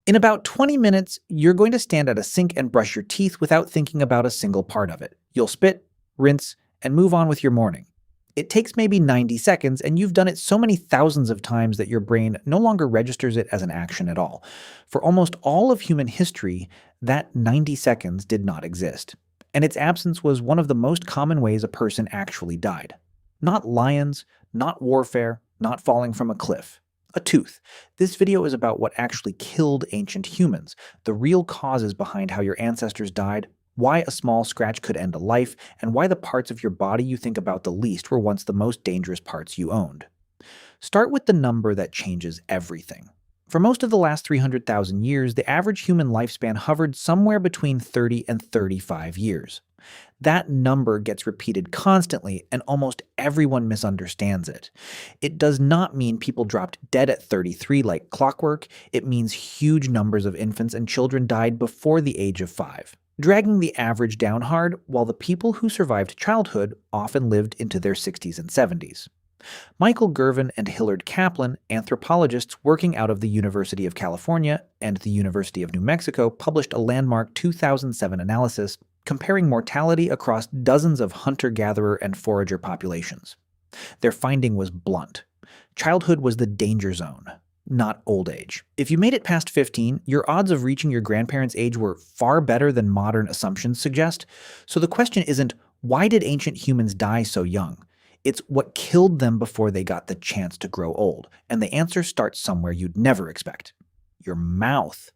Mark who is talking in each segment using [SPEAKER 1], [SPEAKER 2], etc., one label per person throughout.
[SPEAKER 1] In about 20 minutes, you're going to stand at a sink and brush your teeth without thinking about a single part of it. You'll spit, rinse, and move on with your morning. It takes maybe 90 seconds, and you've done it so many thousands of times that your brain no longer registers it as an action at all. For almost all of human history, that 90 seconds did not exist. And its absence was one of the most common ways a person actually died. Not lions, not warfare, not falling from a cliff. A tooth. This video is about what actually killed ancient humans, the real causes behind how your ancestors died, why a small scratch could end a life, and why the parts of your body you think about the least were once the most dangerous parts you owned. Start with the number that changes everything. For most of the last 300,000 years, the average human lifespan hovered somewhere between 30 and 35 years. That number gets repeated constantly, and almost everyone misunderstands it. It does not mean people dropped dead at 33 like clockwork. It means huge numbers of infants and children died before the age of 5, dragging the average down hard, while the people who survived childhood often lived into their 60s and 70s. Michael Gurven and Hilliard Kaplan, anthropologists working out of the University of California and the University of New Mexico, published a landmark 2007 analysis comparing mortality across dozens of hunter-gatherer and forager populations. Their finding was blunt. Childhood was the danger zone, not old age. If you made it past 15, your odds of reaching your grandparents' age were far better than modern assumptions suggest. So the question isn't, why did ancient humans die so young? It's what killed them before they got the chance to grow old. And the answer starts somewhere you'd never expect. Your mouth.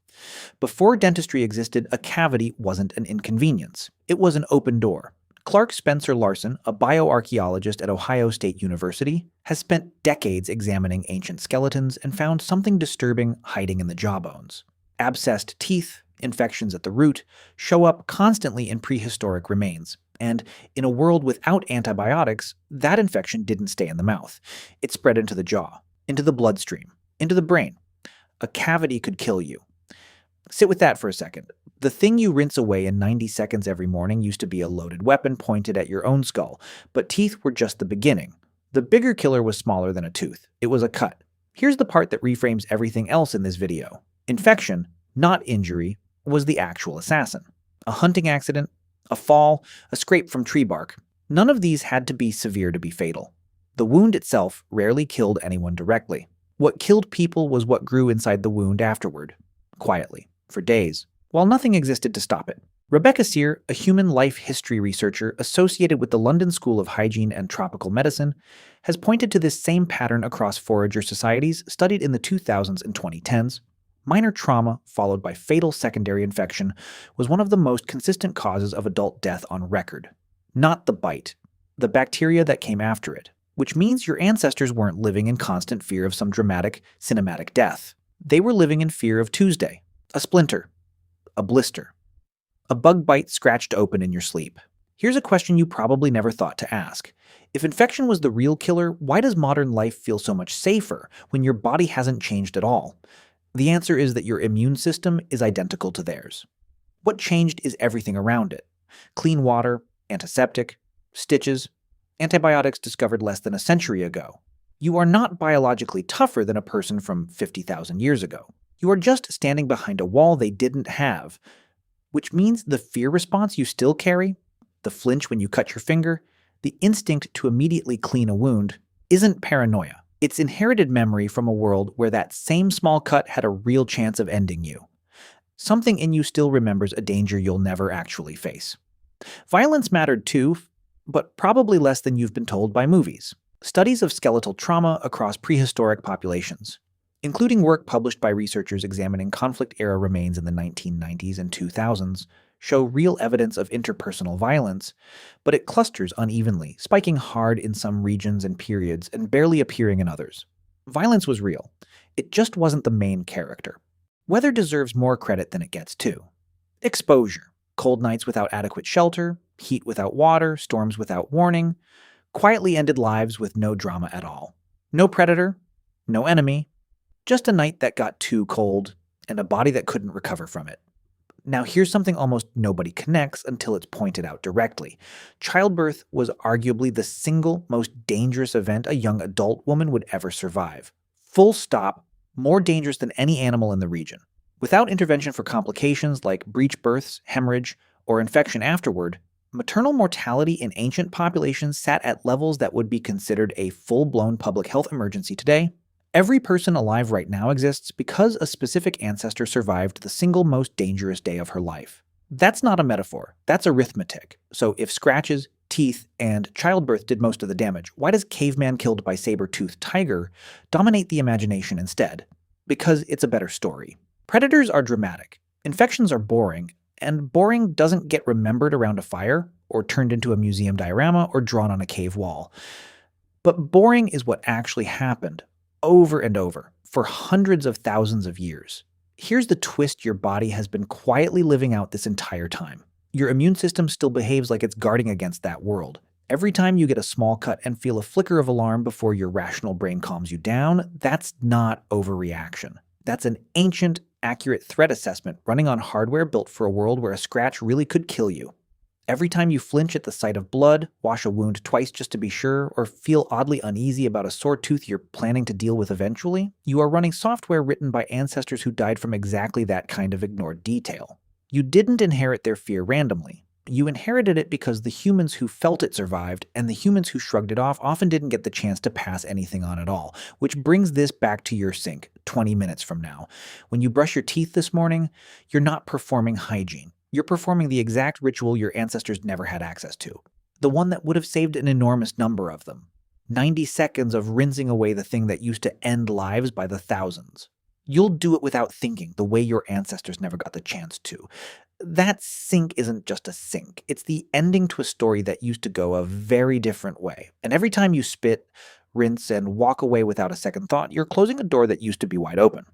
[SPEAKER 1] Before dentistry existed, a cavity wasn't an inconvenience. It was an open door. Clark Spencer Larson, a bioarchaeologist at Ohio State University, has spent decades examining ancient skeletons and found something disturbing hiding in the jawbones. Abscessed teeth, infections at the root, show up constantly in prehistoric remains. And in a world without antibiotics, that infection didn't stay in the mouth. It spread into the jaw, into the bloodstream, into the brain. A cavity could kill you. Sit with that for a second. The thing you rinse away in 90 seconds every morning used to be a loaded weapon pointed at your own skull, but teeth were just the beginning. The bigger killer was smaller than a tooth. It was a cut. Here's the part that reframes everything else in this video. Infection, not injury, was the actual assassin. A hunting accident, a fall, a scrape from tree bark. None of these had to be severe to be fatal. The wound itself rarely killed anyone directly. What killed people was what grew inside the wound afterward, quietly, for days, while nothing existed to stop it. Rebecca Sear, a human life history researcher associated with the London School of Hygiene and Tropical Medicine, has pointed to this same pattern across forager societies studied in the 2000s and 2010s. Minor trauma, followed by fatal secondary infection, was one of the most consistent causes of adult death on record. Not the bite, the bacteria that came after it, which means your ancestors weren't living in constant fear of some dramatic, cinematic death. They were living in fear of Tuesday, a splinter, a blister, a bug bite scratched open in your sleep. Here's a question you probably never thought to ask. If infection was the real killer, why does modern life feel so much safer when your body hasn't changed at all? The answer is that your immune system is identical to theirs. What changed is everything around it. Clean water, antiseptic, stitches, antibiotics discovered less than a century ago. You are not biologically tougher than a person from 50,000 years ago. You are just standing behind a wall they didn't have, which means the fear response you still carry, the flinch when you cut your finger, the instinct to immediately clean a wound, isn't paranoia. It's inherited memory from a world where that same small cut had a real chance of ending you. Something in you still remembers a danger you'll never actually face. Violence mattered too, but probably less than you've been told by movies. Studies of skeletal trauma across prehistoric populations, including work published by researchers examining conflict-era remains in the 1990s and 2000s, show real evidence of interpersonal violence, but it clusters unevenly, spiking hard in some regions and periods and barely appearing in others. Violence was real. It just wasn't the main character. Weather deserves more credit than it gets too. Exposure. Cold nights without adequate shelter, heat without water, storms without warning, quietly ended lives with no drama at all. No predator, no enemy, just a night that got too cold and a body that couldn't recover from it. Now here's something almost nobody connects until it's pointed out directly. Childbirth was arguably the single most dangerous event a young adult woman would ever survive. Full stop, more dangerous than any animal in the region. Without intervention for complications like breech births, hemorrhage, or infection afterward, maternal mortality in ancient populations sat at levels that would be considered a full-blown public health emergency today. Every person alive right now exists because a specific ancestor survived the single most dangerous day of her life. That's not a metaphor, that's arithmetic. So if scratches, teeth, and childbirth did most of the damage, why does caveman killed by saber-toothed tiger dominate the imagination instead? Because it's a better story. Predators are dramatic, infections are boring, and boring doesn't get remembered around a fire, or turned into a museum diorama, or drawn on a cave wall. But boring is what actually happened, over and over, for hundreds of thousands of years. Here's the twist your body has been quietly living out this entire time. Your immune system still behaves like it's guarding against that world. Every time you get a small cut and feel a flicker of alarm before your rational brain calms you down, that's not overreaction. That's an ancient, accurate threat assessment running on hardware built for a world where a scratch really could kill you. Every time you flinch at the sight of blood, wash a wound twice just to be sure, or feel oddly uneasy about a sore tooth you're planning to deal with eventually, you are running software written by ancestors who died from exactly that kind of ignored detail. You didn't inherit their fear randomly. You inherited it because the humans who felt it survived, and the humans who shrugged it off often didn't get the chance to pass anything on at all. Which brings this back to your sink 20 minutes from now. When you brush your teeth this morning, you're not performing hygiene. You're performing the exact ritual your ancestors never had access to. The one that would have saved an enormous number of them. 90 seconds of rinsing away the thing that used to end lives by the thousands. You'll do it without thinking, the way your ancestors never got the chance to. That sink isn't just a sink. It's the ending to a story that used to go a very different way. And every time you spit, rinse, and walk away without a second thought, you're closing a door that used to be wide open.